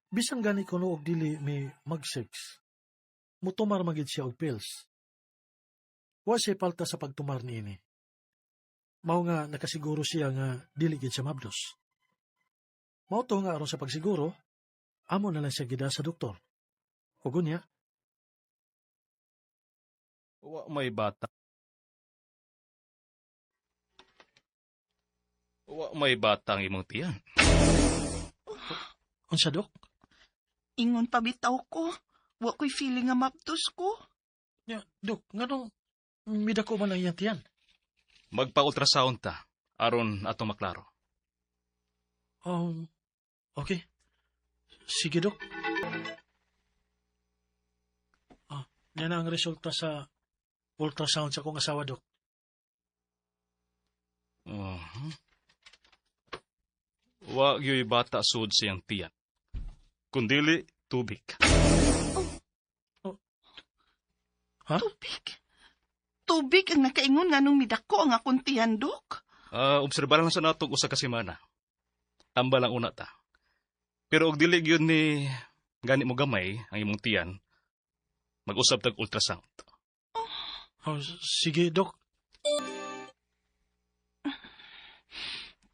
Bisan gani kuno og dili mi mag-sex, mutumar magid siya og pills. Wa siya palta sa pagtumar niini. Mao nga nakasiguro siya nga dili gid siya mabdos. Mao to nga aron sa pagsiguro, amo na lang siya gida sa doktor. Ug unya, Wa may bata. Wa may batang imong tiyan. unsa dok? Ingon pabitaw ko. Wa ko'y feeling nga maptos ko. Nya, dok, nganong midako man ang iyang tiyan? Magpa-ultrasound ta aron ato maklaro. Okay. Sige, dok. Yan ang resulta sa ultrasound sa kong asawa, dok. Uh-huh. Wa gyud bata sud siyang tiyan. Kundili tubig. Ha? Tubig. Tubig ang nakaingon nga nung midako ang akong tiyan, Dok. Obserbahan lang sa natong usa ka semana. Tamba lang una ta. Pero og dili gyud ni gani mo gamay ang imong tiyan, mag-usab tag ultrasound. Sige, dok.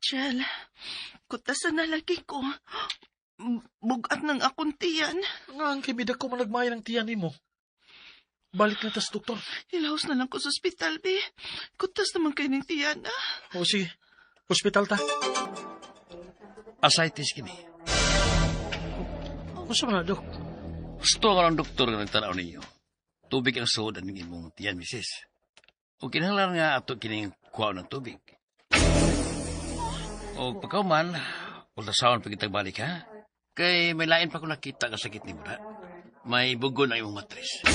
Chel, kutasan na lagi ko. Bugat ng akong tiyan. Nga ang kibida ko managmaya ng tiyan mo. Balik na tas, doktor. Ilaos na lang ko sa ospital, be. Kutas naman kayo ng tiyan, ah. Sige. Hospital ta. Ascites kini. Masa man na, dok? Gusto nga ng doktor nga nagtanaw ninyo. Tubig ang soda ng imong tiyan, misis. O kinahanglan nga ato kining kuha ng tubig. O pagkauman, ultrasound pagkitag balik ha. Kay may lain pa ko nakita ka sakit ni Mura. May bugon ang imong matris.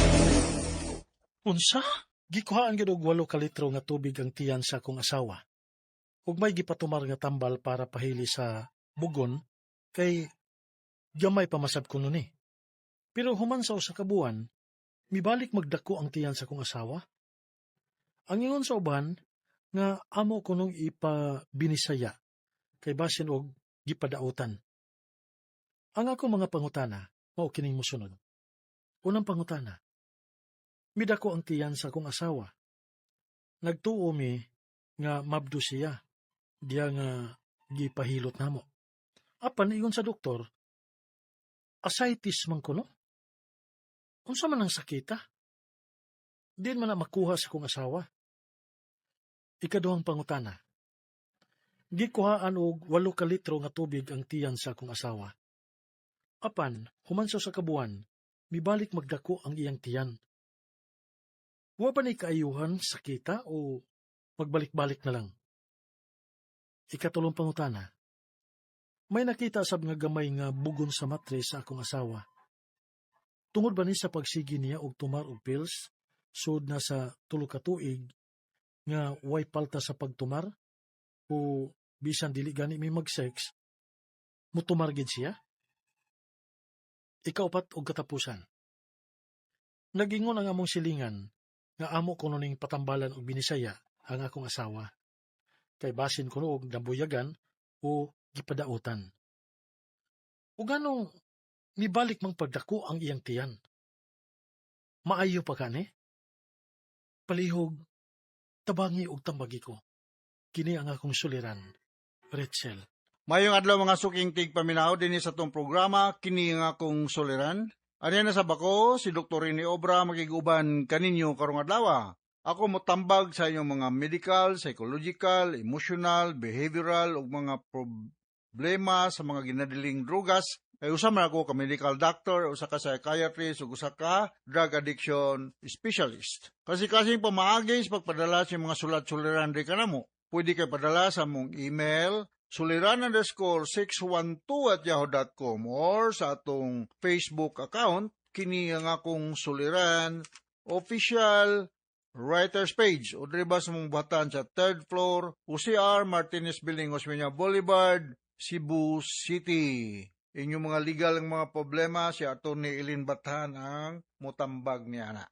Unsa? Gikuhaan gid og 8 ka litro nga tubig ang tiyan sa akong asawa. Ug may gipatumar nga tambal para pahili sa bugon kay gamay pa masab kuno ni. Pero human sa usa ka buwan, mibalik magdako ang tiyan sa akong asawa. Ang ingon sa uban nga amo kunong ipabinisaya kay basin og gipadautan. Ang ako mga pangutana mao kining mosunod. Unang pangutana, midako ang tiyan sa akong asawa. Nagtuo mi nga mabdo siya, diya nga gipahilot namo. Apan ingon sa doktor, ascites man kuno? Unsa man ang sakita? Diin man na makuha sa akong asawa. Ikaduhang pangutana, gikuhaan og 8 ka litro nga tubig ang tiyan sa akong asawa. Apan, human sa kabuan, mibalik magdako ang iyang tiyan. Wa ba ni kaayuhan, sakita, o magbalik-balik na lang? Ikatulong pangutana, may nakita sab nga gamay nga bugon sa matres sa akong asawa. Tungod ba ni sa pagsigi niya og tumar og pills, sud na sa 3 ka tuig, nga way palta sa pagtumar, o bisan dili gani may mag-sex, mutumar gid siya? Ikaupat og katapusan. Nagingon ang among silingan nga amo kuno ning patambalan og binisaya ang akong asawa. Kay basin kuno og nabuyagan o gipadautan. O ganong nibalik mang pagdako ang iyang tiyan. Maayo pa kani? Palihog, tabangi og tambagi ko. Kini ang akong suliran, Rachel. Mayong adlaw mga suking tigpaminaw din sa tong programa kini nga akong suliran. Ani na sa bako si Dr. Rini Obra makiguban kaninyo karong adlaw. Ako motambag sa inyong mga medical, psychological, emotional, behavioral ug mga problema sa mga ginadiling drugas. Ay usa man ako ka medical doctor, usa ka psychiatrist ug usa ka drug addiction specialist. Kasi pamaagi sa pagpadala sa mga sulat-suliran di kanamo. Pwede kay padala sa mong email suliran_612@yahoo.com or sa atong Facebook account, kini ang akong suliran official writers page o driba sa mong buhatan sa 3rd floor, UCR Martinez Building, Osmeña Boulevard, Cebu City. Inyong mga legal ng mga problema, si Atty. Elin Bathan ang mutambag niya na.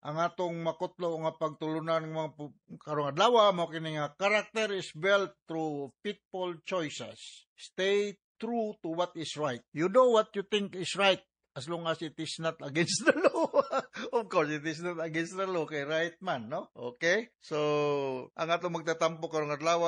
Ang atong makutlo nga pagtulunan ng mga karong adlaw mo kini nga character is built through pitfall choices. Stay true to what is right. You do what you think is right as long as it is not against the law. Of course, it is not against the law kay right man, no? Okay? So, ang ato magtatampo karong adlaw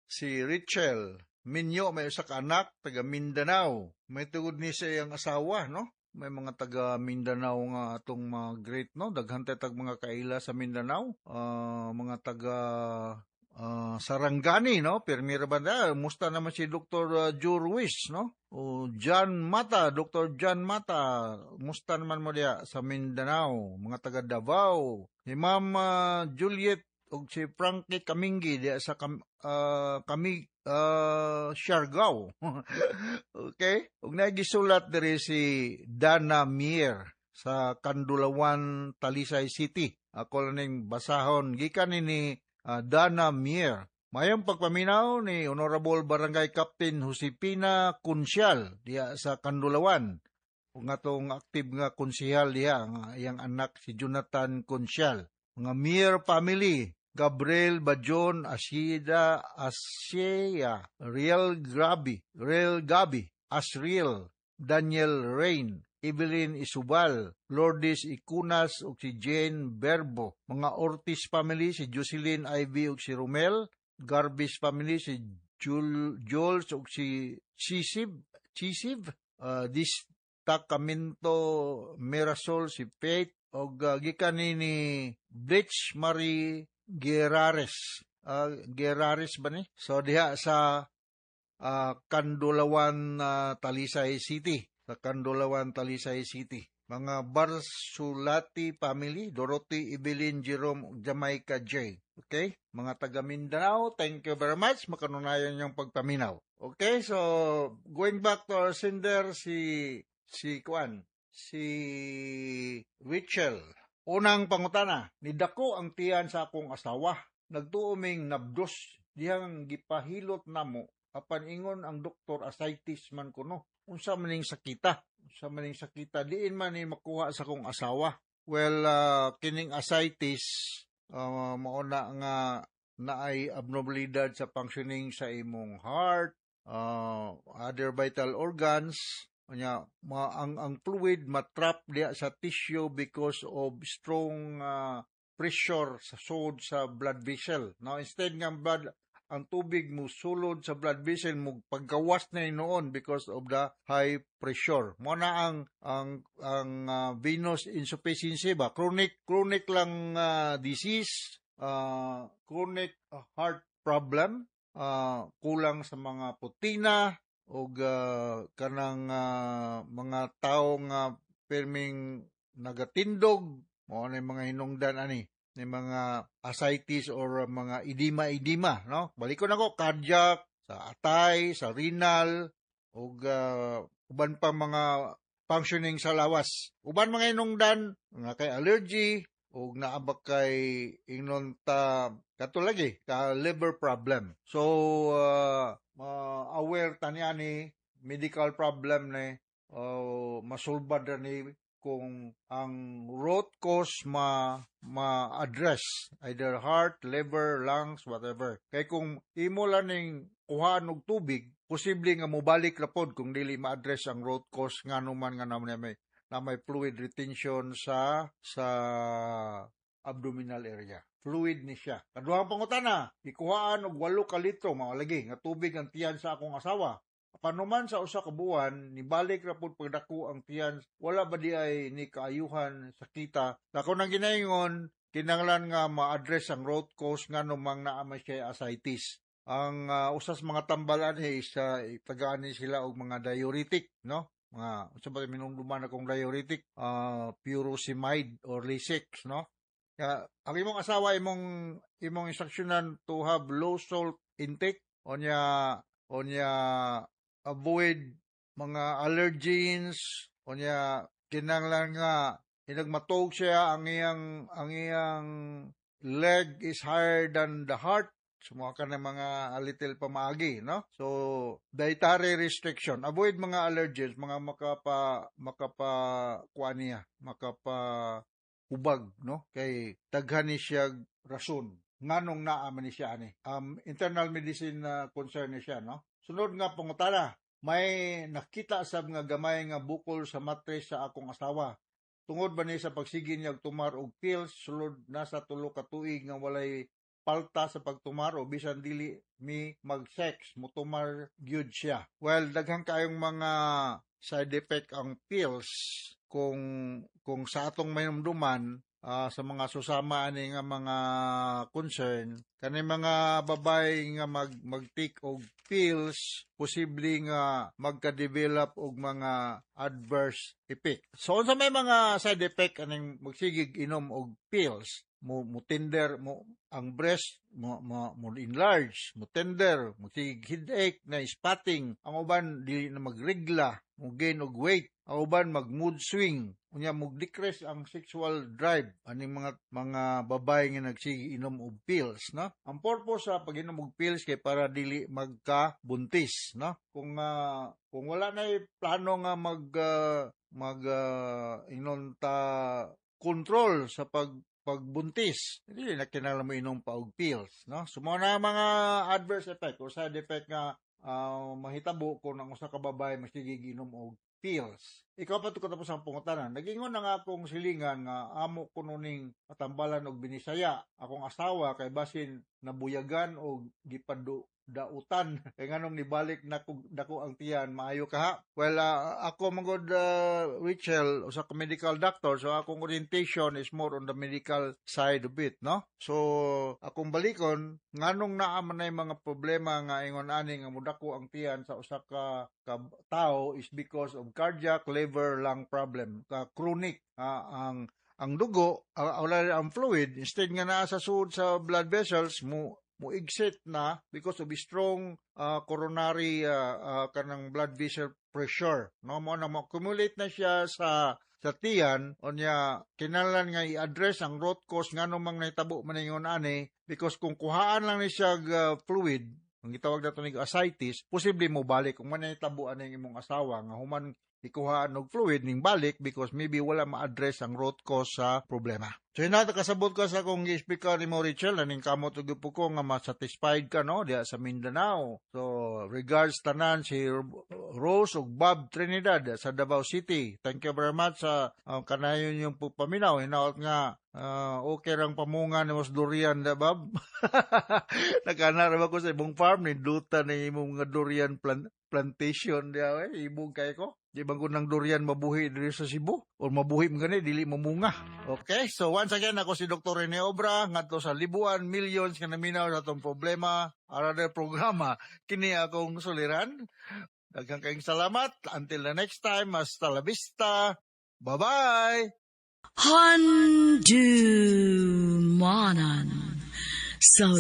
si Rachel Minyo, may usa ka anak taga Mindanao. May tugod ni sa iyang asawa, no? May mga taga Mindanao nga atong mga great, no? Daghang tag mga kaila sa Mindanao. Mga taga Sarangani, no? Permira banda, musta naman si Dr. Jurwis, no? O John Mata, Dr. John Mata, musta naman mo diya sa Mindanao, mga taga Davao. Si Ma'am Juliet o si Frankie Kamingi diya sa Siargao. Okay? Ug nagisulat diri si Dana Mier sa Kandulawan, Talisay City. Ako lang ning basahon gikan ni Dana Mier. Mayong pagpaminaw ni Honorable Barangay Captain Josepina Kunsyal diya sa Kandulawan. Ug atong active nga konsehal diya ang iyang anak si Jonathan Kunsyal. Mga Mier family, Gabriel Bajon, Asida, Riel Gabi, Asriel, Daniel Rain, Evelyn Isubal, Lourdes Icunas ug si Jane Berbo. Mga Ortiz family, si Jocelyn Ivy ug si Romel. Garbis family, si Jules ug si Chisiv, Destacamento Mirasol, si Faith, ug gikan ni Blitz Marie Gerares ba ni? So diha sa Kandulawan, Talisay City. Sa Kandulawan, Talisay City. Mga Barsulati family, Dorothy, Evelyn, Jerome, Jamaica J. Okay? Mga taga Mindanao, thank you very much. Makanunayan yung pagpaminaw. Okay? So, going back to our sender, si Rachel. Unang pangutana, nidako ang tiyan sa akong asawa. Nagtuuming nabdos, dihang gipahilot namo, apan ingon ang doktor ascites man kuno. Unsa maning sakita? Diin man ni makuha sa akong asawa. Well, kining ascites, mauna nga naay abnormalidad sa functioning sa imong heart, other vital organs. Ang fluid matrap diya sa tissue because of strong pressure sa sod sa blood vessel. Now, instead nga ang tubig mo sulod sa blood vessel mo paggawas na noon because of the high pressure. Mo na ang venous insufficiency ba, chronic lang disease, chronic heart problem, kulang sa mga protina o kanang mga tao nga perming nagatindog, mo na mga hinungdan ani ni mga ascites or mga edema, no? Balikon ako, cardiac, sa atay, sa renal, o uban pa mga functioning sa lawas. Uban mga inungdan, nga kay allergy, o naabak kay ingnon ta katulagi, ka liver problem. So, aware tanya ni medical problem ni, masulbad ni kung ang root cause ma-address, either heart, liver, lungs, whatever. Kay kung imo lang ning kuhaan og tubig, posible nga mobalik ra pod kung dili ma-address ang root cause nganuman nga na may fluid retention sa abdominal area. Fluid ni siya. Kaduhang pangutana, ikuhaan og 8 ka litro mawalagi nga tubig ang tiyan sa akong asawa. Panuman sa usa ka buwan, nibalik ra pud pagdako ang tiyan, wala ba di ay ni kaayuhan sakita. Ako nang ginaingon, kinahanglan nga ma-address ang root cause nga numang naa man siya ascites. Ang usas mga tambalan is tagaan ni sila og mga diuretic, no? Mga unsa ba minumduman akong diuretic, furosemide or Lasix, no? Ang imong asawa imong instructionan to have low salt intake, onya avoid mga allergens, onya kinahanglan nga inagmatog siya ang iyang leg is higher than the heart. Sumuha ka ng mga little pamaagi, no? So, dietary restriction. Avoid mga allergens, mga makapahubag, no? Kay daghan ni siya rason. Nganong naaman ni siya ani. Internal medicine concern ni siya, no? Sunod nga pangutana, may nakita sab nga gamay nga bukol sa matres sa akong asawa. Tungod ba ni sa pagsige niya og tumar og pills, sulod na sa 3 ka tuig nga walay palta sa pagtumar o bisan dili mi mag-sex, mutumar gyud siya. Well, daghang kayong mga side effect ang pills kung sa atong mainumduman sa mga susama ani nga mga concern, kani mga babay nga mag-take og pills, posible nga magka-develop og mga adverse effect. So sa may mga side effect aning magsigig inom og pills, mo tender mo ang breast mo enlarge, mo tender, mo headache na spotting, ang uban dili na magregla, mo gain og weight, ang uban mag mood swing, unya mo decrease ang sexual drive aning mga babae nga nagsige inom og pills, no? Ang purpose sa pag-inom og pills kay para dili magkabuntis, no? Kung wala na plano nga inon ta control sa pagbuntis, hindi na kinala mo inom pa og pills, no? So mga adverse effect o side effect nga mahitabo kung ang usa ka babae masigig inom og pills. Ikaw pa katapos ang pungutanan, nagingon na nga akong silingan nga amo ko nuning matambalan og binisaya akong asawa kay basin nabuyagan og dautan kay nganong nibalik nako ang tiyan, maayo ka ha? Well, ako magod Richel, usa ka medical doctor, so akong orientation is more on the medical side of it, no? So akong balikon nganong naa man nay mga problema nga ingon ani nga mudako ang tiyan sa usa ka tao is because of cardiac, liver, lung problem, chronic ang dugo, ang fluid instead nga naa sa sud sa blood vessels mo exit na because of strong coronary kanang blood vessel pressure, no? Mo na accumulate na siya sa tiyan, onya kinahanglan nga i-address ang root cause nganong mang nahitabo man ingon ani, because kung kuhaan lang ni siya fluid, ang gitawag nato ni ascites, posible mo balik kung man nahitabo ani imong asawa nga human ikuhaan og fluid ning balik because maybe wala ma-address ang root cause sa problema. So yun na, kasabot ka sa kong i-speaker ni mo, Richel, naning kamot og po ko nga ma-satisfied ka, no, diya sa Mindanao. So, regards tanan si Rose ug Bob Trinidad sa Davao City. Thank you very much sa kanayon yung paminaw. Hinaot nga, okay rang pamunga ni Mas Durian da, Bob. Nagkanarap ako sa ibong farm, ni duta na imong nga durian plantation diya, ibong kay ko. Di bang ng durian mabuhi diri sa Cebu? O mabuhi mo gani, dili mamunga. Okay, so once again, ako si Dr. Rene Obra, ngadto sa libuan, millions nga naminaw sa itong problema, arada programa, kini akong suliran. Daghang kayong salamat. Until the next time, hasta la vista. Bye-bye! Handumanan so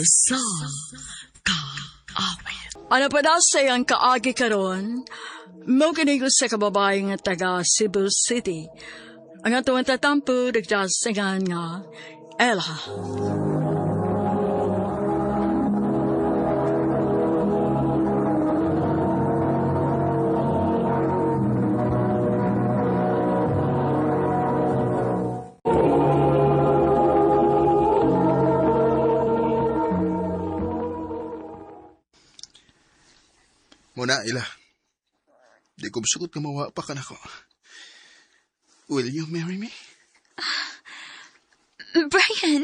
ka awit. Ano pa daw sayang kaagi karon? Mo kinigo sa kababae nga taga Cebu City. Ang atuang tatampo nagdasingan nga Ella. Muna, Ila. Di ko masukot nga mawa pa ka na ko. Will you marry me? Brian?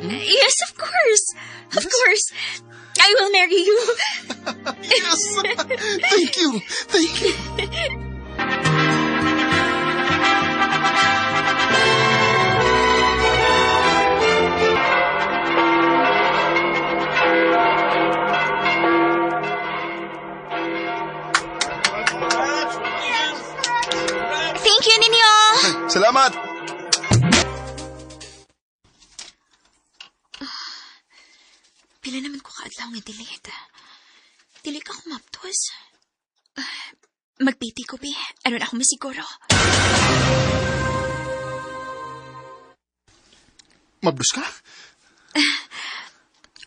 Yes, of course. Of course. I will marry you. Yes! Thank you! Thank you! Thank you, Ninyo. Salamat! Pila naman ko kaadlaw nga delete. Dili ka kumaptos. Magpiti ko, Bi. Aron ako masiguro. Mabdos ka?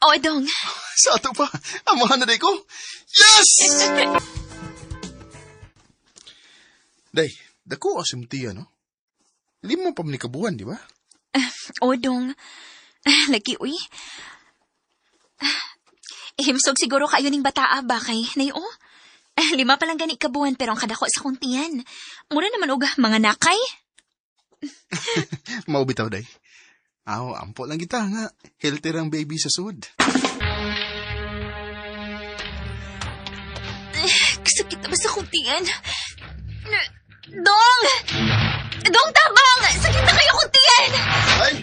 O, dong. Sa ato pa. Amahan na day ko. Yes! Day, dako asim tiya, no? Lima pa man kabuhan, di ba? O, dong. Lagi, uy. Himsog siguro kayo ning bataa ba kay nayo? 5 pa lang gani kabuan pero ang kadako sa kong tiyan. Mura naman uga mga nakay. Maubitaw, day. Aw, ampo lang kita nga. Healthy ang baby sa sud. Kasakit na ba sa kong tiyan? Dong! Dong, tabang! Sakit na kayo kong tiyan! Ay!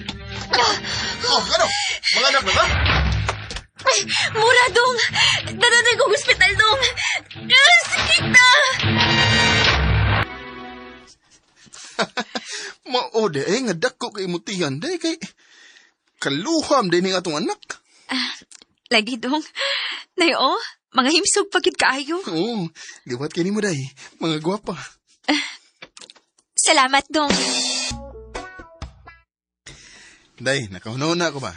Oh, ano? Mga anak na ba? Mura, Dong! Daratay kong hospital, Dong! Sakit na! Maode, nga dako kay mutihan, day kay kaluham din ng atong anak. Lagi, Dong. Nayo, mga himsog pagid kaayo. Oo, liwat kini mo, day. Mga gwapa. Salamat, Dong. Day, nakaunaw na ako ba?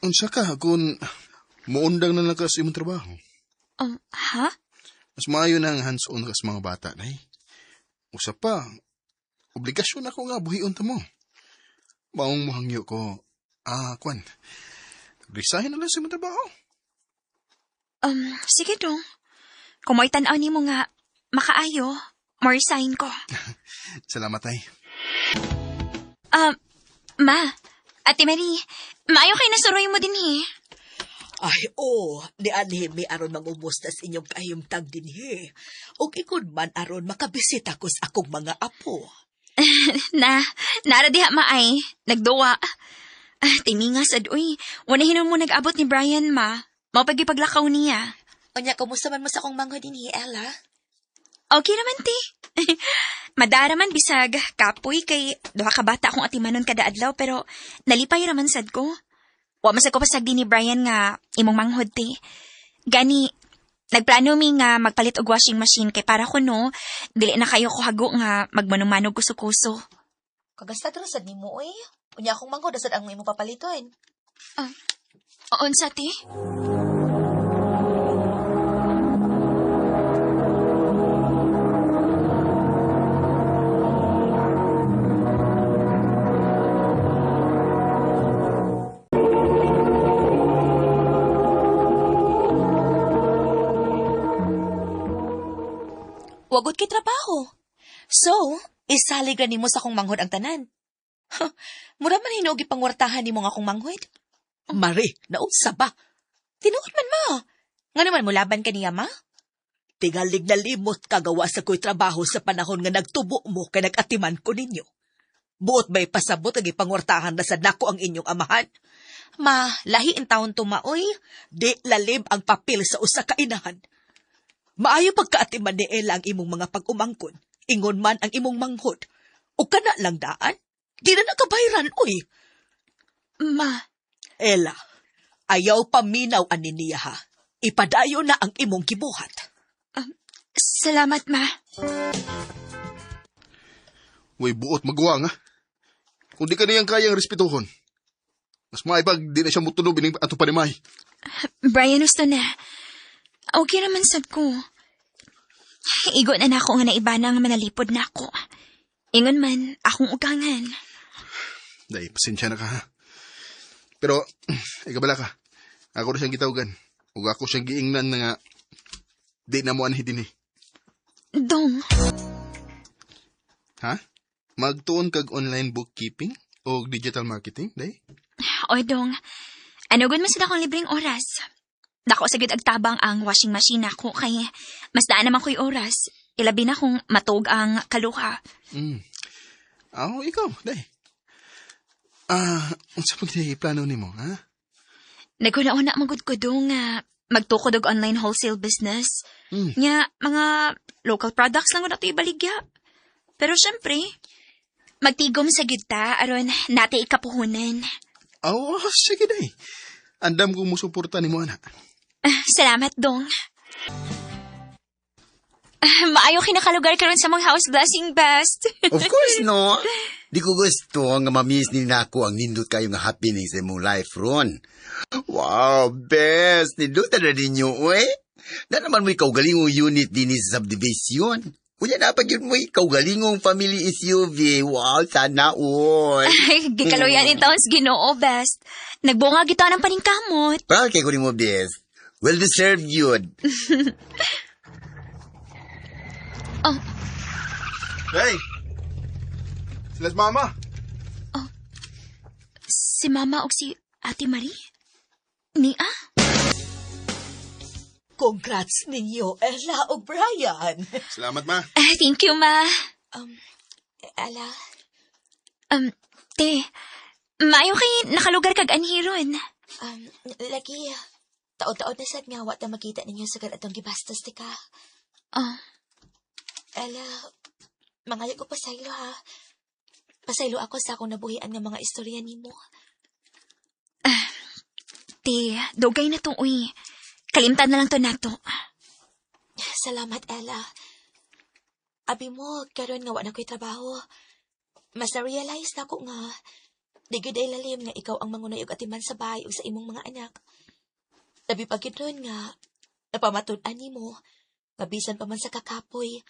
Unsa ka kung muundang na lang ka sa imong trabaho? Ha? Mas maayo na ang hands-on ka sa mga bata, day. Usa pa, obligasyon ako nga buhion ta mo. Maong mohangyo ko, kwan, resign na lang sa imong trabaho. Sige, Dong. Kung mo'y tanaw ni mo nga, makaayo, more sign ko. Salamat, day. Ma, Ate Marie, maayo kayo na suroy mo din eh. Ay, di anhi mi aron mangubos tas inyong kahimtang dinhi. O ikod man aron makabisita ko sa akong mga apo. Nara diha maay, nagduwa. Timinga sad, uy, wanahin mo nag-abot ni Brian, ma. Mapagipaglakaw niya. Onya, kumusta man mo sa akong mangho dinhi, Ella? Okay naman, ti. Madara man bisag, kapoy kay duha ka bata akong atimanon kada adlaw pero nalipay raman sad ko. Wa man sad ko pasagdi ni Brian nga imong manghod, ti. Gani, nagplano mi nga magpalit og washing machine kay para kuno, dili na kayo ko hago nga magmanumanog kuso-kuso. Kagasta sad nimo, oy. Unya akong mangho dasad ang imo papaliton. Unsa, ti? Wagod kay trabaho. So, isalig ra nimo sa akong manghod ang tanan. Mura man hinugi pangwartahan nimo nga akong manghod. Mari, naunsa ba? Tinuod man ma. Nga naman mo laban ka niya, ma? Tingalig na limot kagawa sa ko'y trabaho sa panahon nga nagtubo mo kay nag-atiman ko ninyo. Buot ba'y pasabot ang ipangwartahan na sa nako ang inyong amahan? Ma, lahi in taon tumaoy, di lalib ang papel sa usa ka inahan. Maayo pagkaatiman ni Ella ang imong mga pag-umangkon, ingon man ang imong manghod. O kana lang daan, di na nakabayran, uy. Ma, Ella, ayaw paminaw ani niya ha. Ipadayo na ang imong gibuhat. salamat, ma. Way buot magawa nga. Kung di ka niyang kayang respetuhon, mas maipag di na siya mutunog ining ato panimay. Brian, gusto na. Okay naman sad ko. Igo na ako nga naiba na nga manalipod na ako. Ingon man, akong ugangan. Day, pasensya na ka ha. Pero, ikabala ka. Ako na siyang gitawgan. Ug ako siyang giingnan na nga di na mo anhi din eh. Dong, Ha? Magtuon kag online bookkeeping o digital marketing, day? oy Dong, ano gud man sila akong libreng oras. Dako sa gud agtabang ang washing machine ako kay mas daan naman ko'y oras. Ilabi na kung matug ang kaluha. Ikaw, day. Unsa pag plano nimo, ha? Naguna-una magud ko Dong nga magtukod og online wholesale business. Mm. Nya, mga local products lang ko ibaligya. Pero syempre, magtigom sa gid ta aron nati ikapuhunan. Sige, day. Andam kong musuporta nimo, ana. Salamat, Dong. Maayo kinakalugar karon sa mga house blessing best. Of course, no. Di ko gusto nga mamiss ni nako ang nindot kayo nga happening sa imong life ron. Wow, best. Nindot na ninyo, eh. Na naman mo ikaw galing unit din sa subdivision. Unya na pag yun mo ikaw galingong family SUV. Wow, sana all. Ay, gikaloyan ito sa Ginoo, best. Nagbunga kita ng paningkamot. Proud kay ko ni mo, best. Well deserved yun. Hey! Sila's mama! Si Mama o si Ate Marie? Nia? Congrats ninyo, Ella o Brian. Salamat, ma. Thank you, Ma. Ella, Te, maayo kay nakalugar kag anhiron. lagi, taon-taon na sad nga wa ta makita ninyo sa atong gibastos ti ka. Ella, mangayo ko pasaylo ha. Pasaylo ako sa akong nabuhian nga mga istorya nimo. Te, dugay na tong uy. Kalimtan na lang to nato. Salamat, Ella. Abi mo, karon nga wa na ko'y trabaho. Mas na-realize na ko nga, di gyud ay lalim nga ikaw ang mangunayog atiman sa bahay ug sa imong mga anak. Labi pa gyud ron nga, napamatud-an nimo, nga bisan pa man sa kakapoy,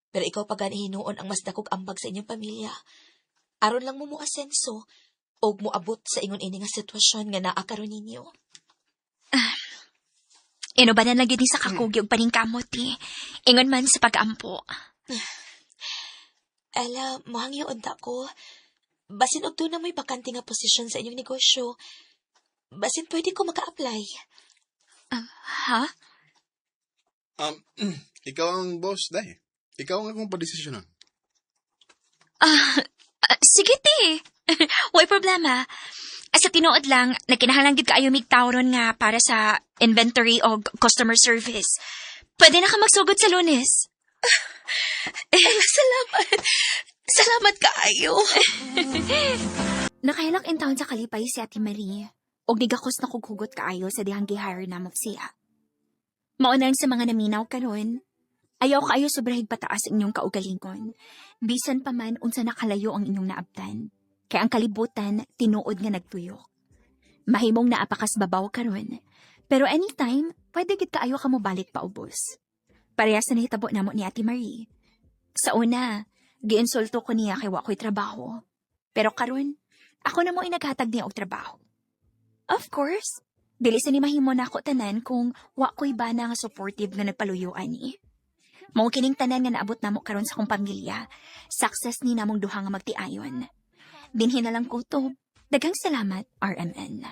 pero ikaw pa gani hinuon ang mas dakog ambag sa inyong pamilya. Aron lang mo asenso, o moabot sa ingon ini nga sitwasyon nga naa karon ninyo. Ino ba na lagi ni sa kakugi og paningkamot, ti? Ingon man sa pag-ampo. Ella, mohangyo unta ko. Basin og doon na may bakante nga posisyon sa inyong negosyo. Basin pwede ko maka-apply. Ha? Ikaw ang boss, day. Ikaw ang akong padesisyonan. Sige, ti. Way problema. Sa tinuod lang, nakinahanglan gid kaayo mig tawron nga para sa inventory o customer service. Pwede na ka magsugod sa Lunes. Salamat. Salamat kaayo. Nakahilak in town sa kalipay si Ate Marie. Og nigakos na kughugot kaayo sa dihang gi-hire na mo siya. Maunan sa mga naminaw karon, ayaw kaayo sobrahig pataas inyong kaugalingon. Bisan pa man unsa nakalayo ang inyong naabtan. Kaya ang kalibutan, tinuod nga nagtuyok. Mahimong naapakas babaw karon, pero anytime, pwede gid kaayo ka mo balik pa ubos. Parehas na nahitabo namo ni Ate Marie. Sa una, giinsulto ko niya kay wa ko'y trabaho. Pero karon, ako na mo inaghatag niya og trabaho. Of course, dili sa ni mahimo na ako tanan kung wa ko'y bana nga supportive nga nagpaluyuan ni. Mao kining tanan nga naabot namo karon sa kong pamilya, success ni namong duha nga magtiayon. Dinhin na lang ko to. Daghang salamat, RMN.